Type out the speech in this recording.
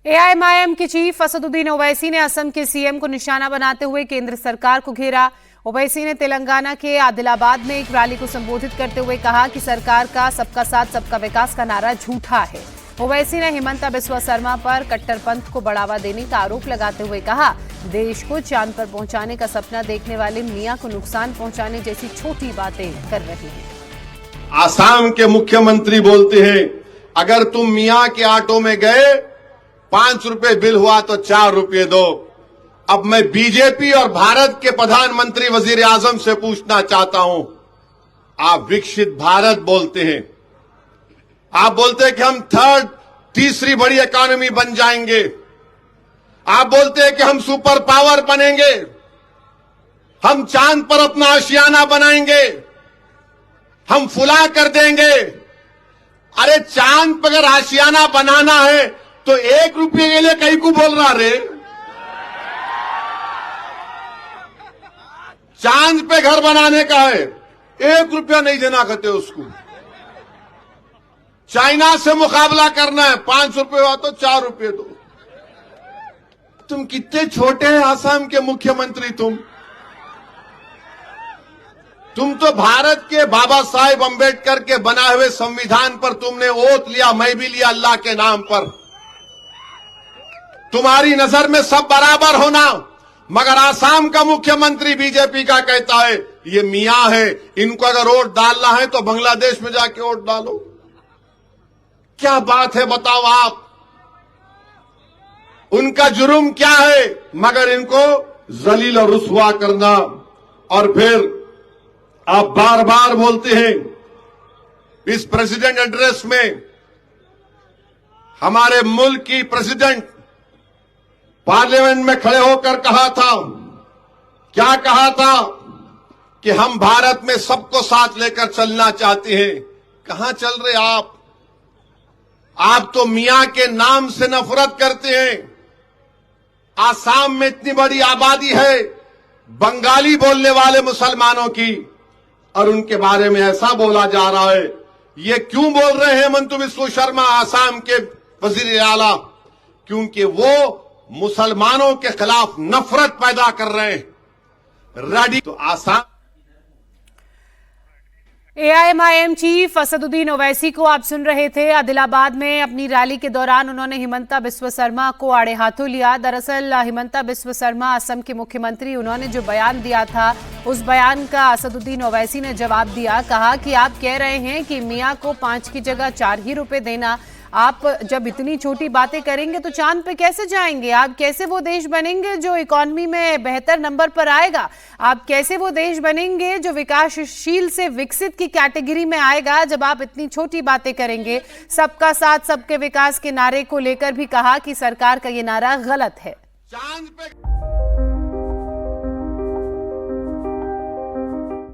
AIMIM के chief Asaduddin Owaisi ने असम के सीएम को निशाना बनाते हुए केंद्र सरकार को घेरा। ओवैसी ने तेलंगाना के आदिलाबाद में एक रैली को संबोधित करते हुए कहा कि सरकार का सबका साथ सबका विकास का नारा झूठा है। ओवैसी ने हिमंता बिस्वा शर्मा पर कट्टरपंथ को बढ़ावा देने का आरोप लगाते हुए कहा, देश को चांद पर पहुंचाने का सपना देखने वाले मियां को नुकसान पहुंचाने जैसी छोटी बातें कर रहे हैं। आसाम के मुख्यमंत्री बोलते हैं, अगर तुम मियां के ऑटो में गए 5 रुपए बिल हुआ तो 4 रुपए दो। अब मैं बीजेपी और भारत के प्रधानमंत्री वजीर आजम से पूछना चाहता हूं, आप विकसित भारत बोलते हैं, आप बोलते हैं कि हम तीसरी बड़ी इकोनॉमी बन जाएंगे, आप बोलते हैं कि हम सुपर पावर बनेंगे, हम चांद पर अपना आशियाना बनाएंगे, हम फुला कर देंगे। अरे चांद पर अगर आशियाना बनाना है तो 1 रुपये के लिए कहीं को बोल रहा रे? चांद पे घर बनाने का है, 1 रुपया नहीं देना कहते उसको। चाइना से मुकाबला करना है, 5 रुपये हुआ तो 4 रुपये दो। तुम कितने छोटे हैं आसाम के मुख्यमंत्री। तुम तो भारत के बाबा साहेब अंबेडकर के बनाए हुए संविधान पर तुमने ओथ लिया, मैं भी लिया अल्लाह के नाम पर। तुम्हारी नजर में सब बराबर होना, मगर आसाम का मुख्यमंत्री बीजेपी का कहता है ये मियां है, इनको अगर वोट डालना है तो बांग्लादेश में जाके वोट डालो। क्या बात है बताओ आप? उनका जुर्म क्या है मगर इनको जलील और रुसवा करना। और फिर आप बार बार बोलते हैं इस प्रेसिडेंट एड्रेस में, हमारे मुल्क की प्रेसिडेंट पार्लियामेंट में खड़े होकर कहा था, क्या कहा था कि हम भारत में सबको साथ लेकर चलना चाहते हैं। कहां चल रहे आप? आप तो मियां के नाम से नफरत करते हैं। आसाम में इतनी बड़ी आबादी है बंगाली बोलने वाले मुसलमानों की, और उनके बारे में ऐसा बोला जा रहा है। ये क्यों बोल रहे हैं हिमंता बिस्वा शर्मा आसाम के वजीर आला? क्योंकि वो मुसलमानों के खिलाफ नफरत पैदा कर रहे हैं। तो आसाम एआईएमआईएम चीफ असदुद्दीन ओवैसी को आप सुन रहे थे। आदिलाबाद में अपनी रैली के दौरान उन्होंने हिमंता बिस्वा शर्मा को आड़े हाथों लिया। दरअसल हिमंता बिस्वा शर्मा असम के मुख्यमंत्री, उन्होंने जो बयान दिया था उस बयान का असदुद्दीन ओवैसी ने जवाब दिया। कहा कि आप कह रहे हैं कि मियां को 5 की जगह 4 ही रुपए देना। आप जब इतनी छोटी बातें करेंगे तो चांद पे कैसे जाएंगे? आप कैसे वो देश बनेंगे जो इकोनॉमी में बेहतर नंबर पर आएगा? आप कैसे वो देश बनेंगे जो विकासशील से विकसित की कैटेगरी में आएगा जब आप इतनी छोटी बातें करेंगे? सबका साथ सबके विकास के नारे को लेकर भी कहा कि सरकार का ये नारा गलत है। चांद पे